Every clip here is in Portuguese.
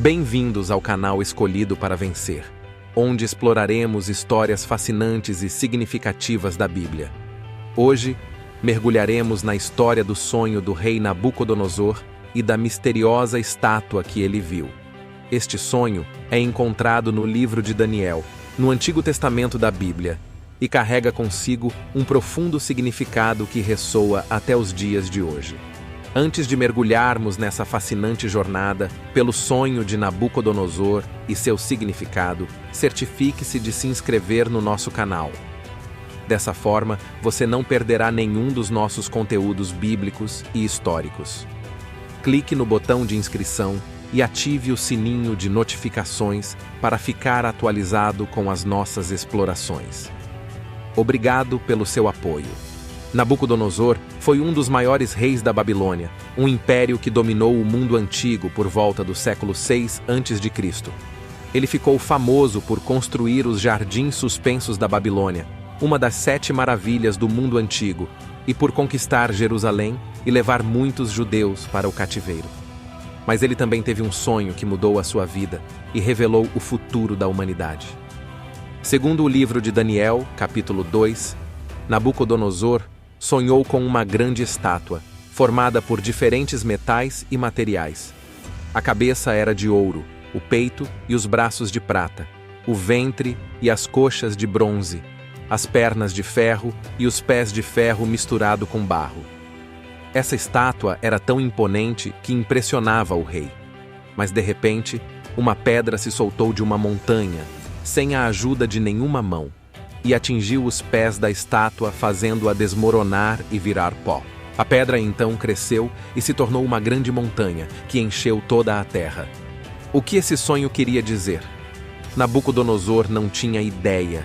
Bem-vindos ao canal Escolhido para Vencer, onde exploraremos histórias fascinantes e significativas da Bíblia. Hoje, mergulharemos na história do sonho do rei Nabucodonosor e da misteriosa estátua que ele viu. Este sonho é encontrado no livro de Daniel, no Antigo Testamento da Bíblia, e carrega consigo um profundo significado que ressoa até os dias de hoje. Antes de mergulharmos nessa fascinante jornada pelo sonho de Nabucodonosor e seu significado, certifique-se de se inscrever no nosso canal. Dessa forma, você não perderá nenhum dos nossos conteúdos bíblicos e históricos. Clique no botão de inscrição e ative o sininho de notificações para ficar atualizado com as nossas explorações. Obrigado pelo seu apoio. Nabucodonosor foi um dos maiores reis da Babilônia, um império que dominou o mundo antigo por volta do século 6 a.C. Ele ficou famoso por construir os Jardins Suspensos da Babilônia, uma das 7 maravilhas do mundo antigo, e por conquistar Jerusalém e levar muitos judeus para o cativeiro. Mas ele também teve um sonho que mudou a sua vida e revelou o futuro da humanidade. Segundo o livro de Daniel, capítulo 2, Nabucodonosor sonhou com uma grande estátua, formada por diferentes metais e materiais. A cabeça era de ouro, o peito e os braços de prata, o ventre e as coxas de bronze, as pernas de ferro e os pés de ferro misturado com barro. Essa estátua era tão imponente que impressionava o rei. Mas de repente, uma pedra se soltou de uma montanha, sem a ajuda de nenhuma mão, e atingiu os pés da estátua, fazendo-a desmoronar e virar pó. A pedra então cresceu e se tornou uma grande montanha, que encheu toda a terra. O que esse sonho queria dizer? Nabucodonosor não tinha ideia.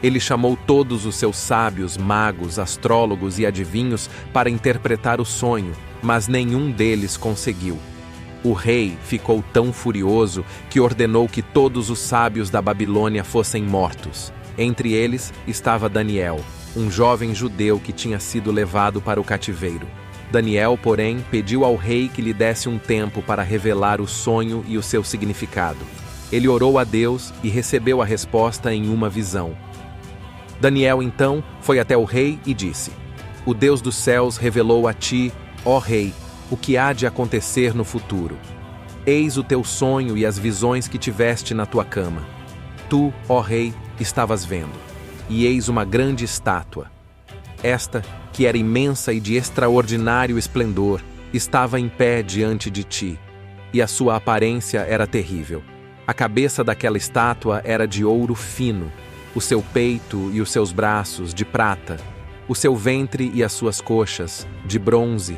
Ele chamou todos os seus sábios, magos, astrólogos e adivinhos para interpretar o sonho, mas nenhum deles conseguiu. O rei ficou tão furioso que ordenou que todos os sábios da Babilônia fossem mortos. Entre eles estava Daniel, um jovem judeu que tinha sido levado para o cativeiro. Daniel, porém, pediu ao rei que lhe desse um tempo para revelar o sonho e o seu significado. Ele orou a Deus e recebeu a resposta em uma visão. Daniel, então, foi até o rei e disse: "O Deus dos céus revelou a ti, ó rei, o que há de acontecer no futuro. Eis o teu sonho e as visões que tiveste na tua cama. Tu, ó rei, estavas vendo, e eis uma grande estátua. Esta, que era imensa e de extraordinário esplendor, estava em pé diante de ti, e a sua aparência era terrível. A cabeça daquela estátua era de ouro fino, o seu peito e os seus braços de prata, o seu ventre e as suas coxas de bronze,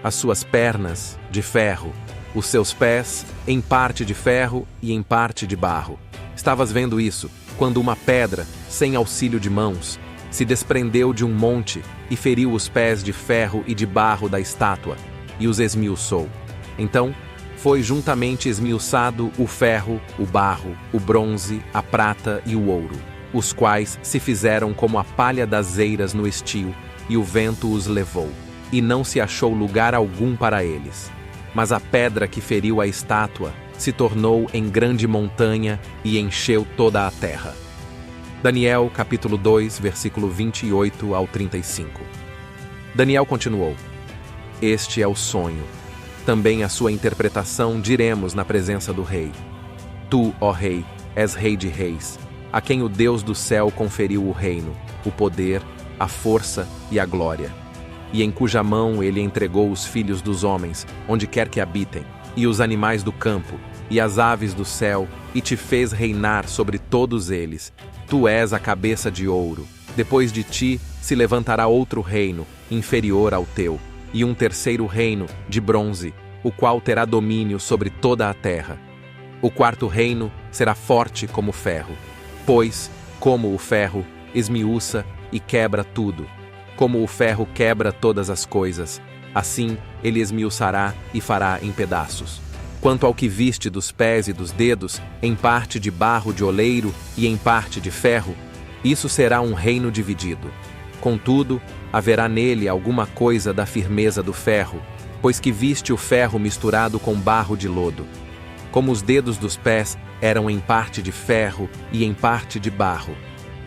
as suas pernas de ferro, os seus pés em parte de ferro e em parte de barro. Estavas vendo isso quando uma pedra, sem auxílio de mãos, se desprendeu de um monte e feriu os pés de ferro e de barro da estátua, e os esmiuçou. Então, foi juntamente esmiuçado o ferro, o barro, o bronze, a prata e o ouro, os quais se fizeram como a palha das eiras no estio, e o vento os levou, e não se achou lugar algum para eles. Mas a pedra que feriu a estátua se tornou em grande montanha e encheu toda a terra." Daniel, capítulo 2, versículo 28 ao 35. Daniel continuou: "Este é o sonho. Também a sua interpretação diremos na presença do rei. Tu, ó rei, és rei de reis, a quem o Deus do céu conferiu o reino, o poder, a força e a glória, e em cuja mão ele entregou os filhos dos homens, onde quer que habitem, e os animais do campo, e as aves do céu, e te fez reinar sobre todos eles. Tu és a cabeça de ouro. Depois de ti se levantará outro reino, inferior ao teu, e um terceiro reino, de bronze, o qual terá domínio sobre toda a terra. O quarto reino será forte como ferro, pois, como o ferro, esmiuça e quebra tudo. Como o ferro quebra todas as coisas, assim ele esmiuçará e fará em pedaços. Quanto ao que viste dos pés e dos dedos, em parte de barro de oleiro e em parte de ferro, isso será um reino dividido. Contudo, haverá nele alguma coisa da firmeza do ferro, pois que viste o ferro misturado com barro de lodo. Como os dedos dos pés eram em parte de ferro e em parte de barro,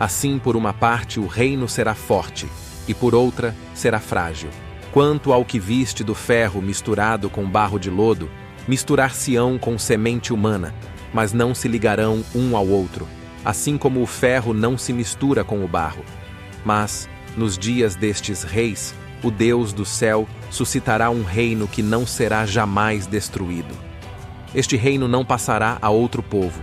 assim por uma parte o reino será forte, e por outra será frágil. Quanto ao que viste do ferro misturado com barro de lodo, misturar-se-ão com semente humana, mas não se ligarão um ao outro, assim como o ferro não se mistura com o barro. Mas, nos dias destes reis, o Deus do céu suscitará um reino que não será jamais destruído. Este reino não passará a outro povo.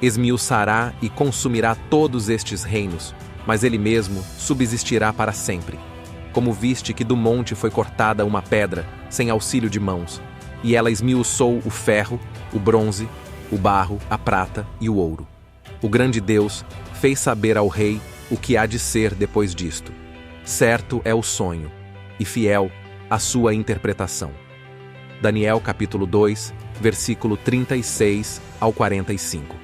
Esmiuçará e consumirá todos estes reinos, mas ele mesmo subsistirá para sempre. Como viste que do monte foi cortada uma pedra, sem auxílio de mãos, e ela esmiuçou o ferro, o bronze, o barro, a prata e o ouro. O grande Deus fez saber ao rei o que há de ser depois disto. Certo é o sonho, e fiel a sua interpretação. Daniel capítulo 2, versículo 36 ao 45.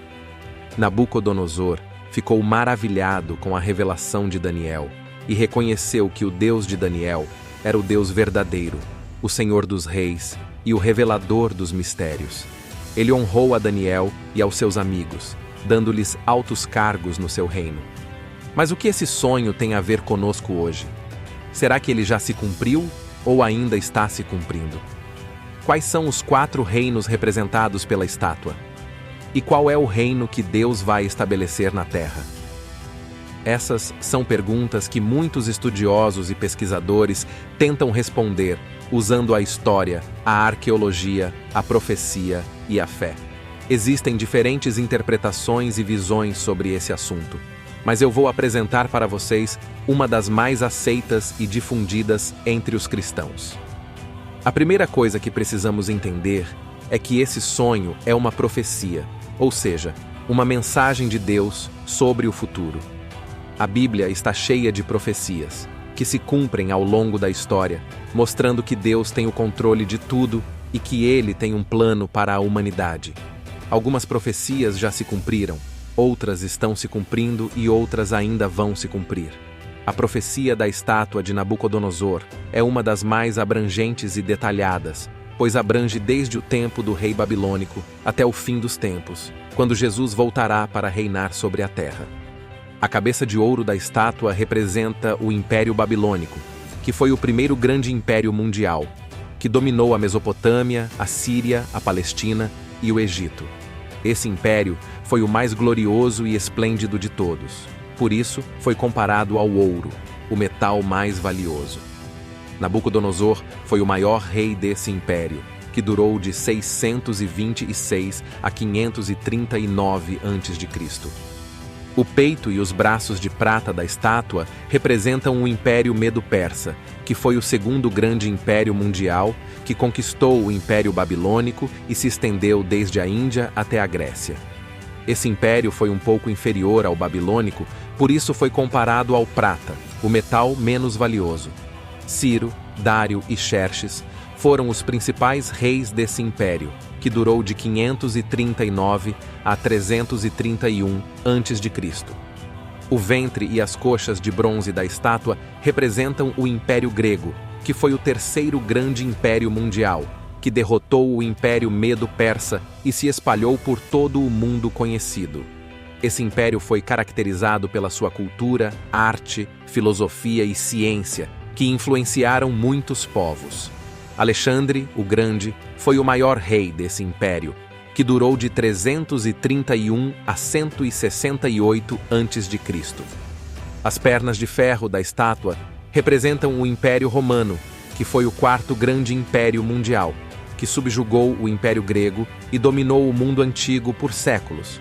Nabucodonosor ficou maravilhado com a revelação de Daniel e reconheceu que o Deus de Daniel era o Deus verdadeiro, o Senhor dos reis e o revelador dos mistérios. Ele honrou a Daniel e aos seus amigos, dando-lhes altos cargos no seu reino. Mas o que esse sonho tem a ver conosco hoje? Será que ele já se cumpriu ou ainda está se cumprindo? Quais são os 4 reinos representados pela estátua? E qual é o reino que Deus vai estabelecer na Terra? Essas são perguntas que muitos estudiosos e pesquisadores tentam responder usando a história, a arqueologia, a profecia e a fé. Existem diferentes interpretações e visões sobre esse assunto, mas eu vou apresentar para vocês uma das mais aceitas e difundidas entre os cristãos. A primeira coisa que precisamos entender é que esse sonho é uma profecia, ou seja, uma mensagem de Deus sobre o futuro. A Bíblia está cheia de profecias, que se cumprem ao longo da história, mostrando que Deus tem o controle de tudo e que Ele tem um plano para a humanidade. Algumas profecias já se cumpriram, outras estão se cumprindo e outras ainda vão se cumprir. A profecia da estátua de Nabucodonosor é uma das mais abrangentes e detalhadas, pois abrange desde o tempo do rei babilônico até o fim dos tempos, quando Jesus voltará para reinar sobre a terra. A cabeça de ouro da estátua representa o Império Babilônico, que foi o primeiro grande império mundial, que dominou a Mesopotâmia, a Síria, a Palestina e o Egito. Esse império foi o mais glorioso e esplêndido de todos. Por isso, foi comparado ao ouro, o metal mais valioso. Nabucodonosor foi o maior rei desse império, que durou de 626 a 539 a.C. O peito e os braços de prata da estátua representam o Império Medo-Persa, que foi o segundo grande império mundial, que conquistou o Império Babilônico e se estendeu desde a Índia até a Grécia. Esse império foi um pouco inferior ao babilônico, por isso foi comparado ao prata, o metal menos valioso. Ciro, Dário e Xerxes foram os principais reis desse império, que durou de 539 a 331 a.C. O ventre e as coxas de bronze da estátua representam o Império Grego, que foi o terceiro grande império mundial, que derrotou o Império Medo-Persa e se espalhou por todo o mundo conhecido. Esse império foi caracterizado pela sua cultura, arte, filosofia e ciência, que influenciaram muitos povos. Alexandre, o Grande, foi o maior rei desse império, que durou de 331 a 168 a.C. As pernas de ferro da estátua representam o Império Romano, que foi o quarto grande império mundial, que subjugou o Império Grego e dominou o mundo antigo por séculos.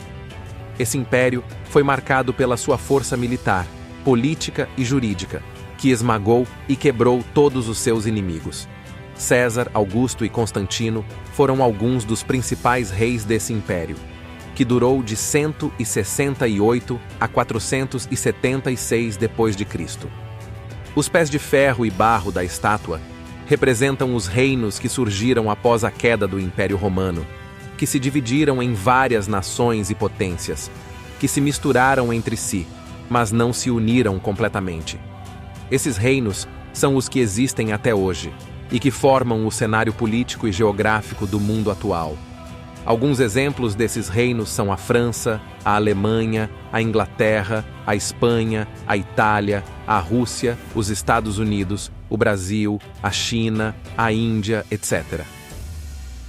Esse império foi marcado pela sua força militar, política e jurídica, que esmagou e quebrou todos os seus inimigos. César, Augusto e Constantino foram alguns dos principais reis desse império, que durou de 168 a 476 d.C. Os pés de ferro e barro da estátua representam os reinos que surgiram após a queda do Império Romano, que se dividiram em várias nações e potências, que se misturaram entre si, mas não se uniram completamente. Esses reinos são os que existem até hoje e que formam o cenário político e geográfico do mundo atual. Alguns exemplos desses reinos são a França, a Alemanha, a Inglaterra, a Espanha, a Itália, a Rússia, os Estados Unidos, o Brasil, a China, a Índia, etc.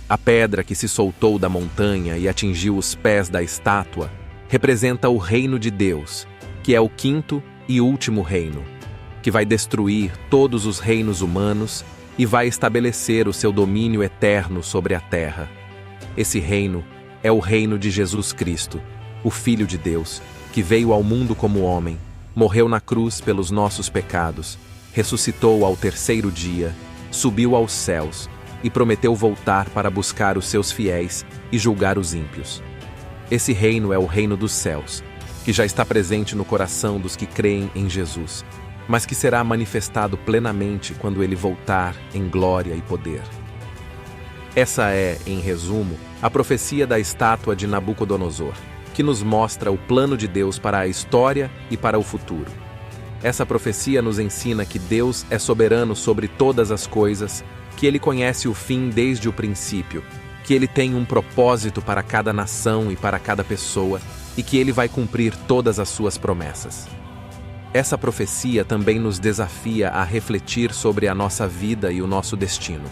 A pedra que se soltou da montanha e atingiu os pés da estátua representa o reino de Deus, que é o quinto e último reino, que vai destruir todos os reinos humanos e vai estabelecer o seu domínio eterno sobre a terra. Esse reino é o reino de Jesus Cristo, o Filho de Deus, que veio ao mundo como homem, morreu na cruz pelos nossos pecados, ressuscitou ao terceiro dia, subiu aos céus e prometeu voltar para buscar os seus fiéis e julgar os ímpios. Esse reino é o reino dos céus, que já está presente no coração dos que creem em Jesus, mas que será manifestado plenamente quando ele voltar em glória e poder. Essa é, em resumo, a profecia da estátua de Nabucodonosor, que nos mostra o plano de Deus para a história e para o futuro. Essa profecia nos ensina que Deus é soberano sobre todas as coisas, que ele conhece o fim desde o princípio, que ele tem um propósito para cada nação e para cada pessoa, e que ele vai cumprir todas as suas promessas. Essa profecia também nos desafia a refletir sobre a nossa vida e o nosso destino.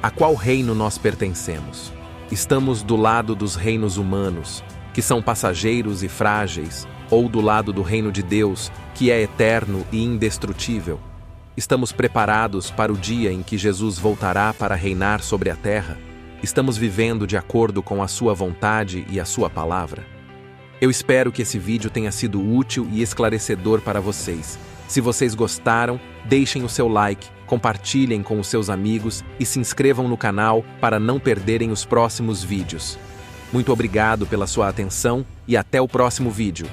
A qual reino nós pertencemos? Estamos do lado dos reinos humanos, que são passageiros e frágeis, ou do lado do reino de Deus, que é eterno e indestrutível? Estamos preparados para o dia em que Jesus voltará para reinar sobre a terra? Estamos vivendo de acordo com a sua vontade e a sua palavra? Eu espero que esse vídeo tenha sido útil e esclarecedor para vocês. Se vocês gostaram, deixem o seu like, compartilhem com os seus amigos e se inscrevam no canal para não perderem os próximos vídeos. Muito obrigado pela sua atenção e até o próximo vídeo.